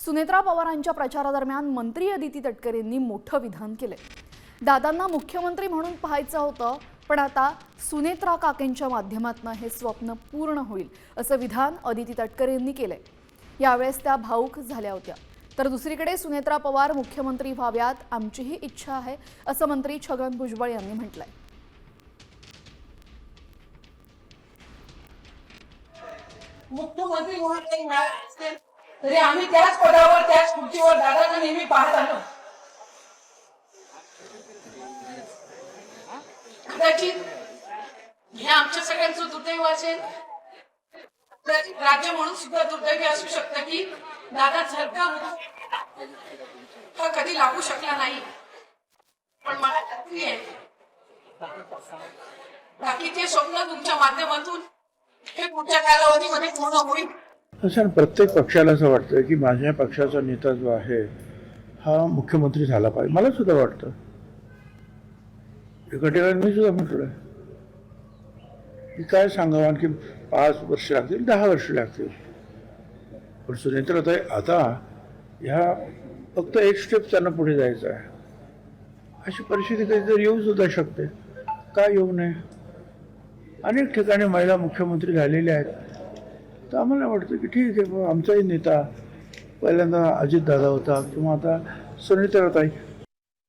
सुनेत्रा पवारांच्या प्रचारादरम्यान मंत्री अदिती तटकरेंनी मोठं विधान केले। दादांना मुख्यमंत्री म्हणून पाहायचं होतं, पण आता सुनेत्रा काकेंच्या माध्यमातून हे स्वप्न पूर्ण होईल असं विधान अदिती तटकरेंनी केले। यावेळेस त्या भावुक झाल्या होत्या। तर दुसरीकडे सुनेत्रा पवार मुख्यमंत्री व्हाव्यात आमचीही इच्छा आहे असं मंत्री छगन भुजबळ यांनी म्हटलंय। मुख्यमंत्री म्हणून काही मिळाले असते तरी आम्ही त्याच पदावर त्याच खुर्चीवर दादांना नेहमी पाहत आलो। कदाचित हे आमच्या सगळ्यांचं दुर्दैव असेल, राज्य म्हणून सुद्धा दुर्दैवी असू शकतं की दादा सारखा हा कधी लागू शकला नाही। पण मला खात्री आहे बाकीचे स्वप्न तुमच्या माध्यमातून हे पुढच्या कालावधीमध्ये पूर्ण होईल। असं प्रत्येक पक्षाला असं वाटतं की माझ्या पक्षाचा नेता जो आहे हा मुख्यमंत्री झाला पाहिजे। मला सुद्धा वाटतं, एका ठिकाणी मी सुद्धा म्हटलं की काय सांगावं, आणखी 5 वर्ष लागतील, 10 वर्ष लागतील, पण सुनेत्राताई आता ह्या फक्त एक स्टेप त्यांना पुढे जायचं आहे। अशी परिस्थिती कधीतरी येऊ सुद्धा शकते, का येऊ नये। अनेक ठिकाणी महिला मुख्यमंत्री झालेल्या आहेत, तर आम्हाला वाटतं की ठीक आहे, आमचाही नेता पहिल्यांदा अजितदादा होता किंवा आता सुनेत्राताई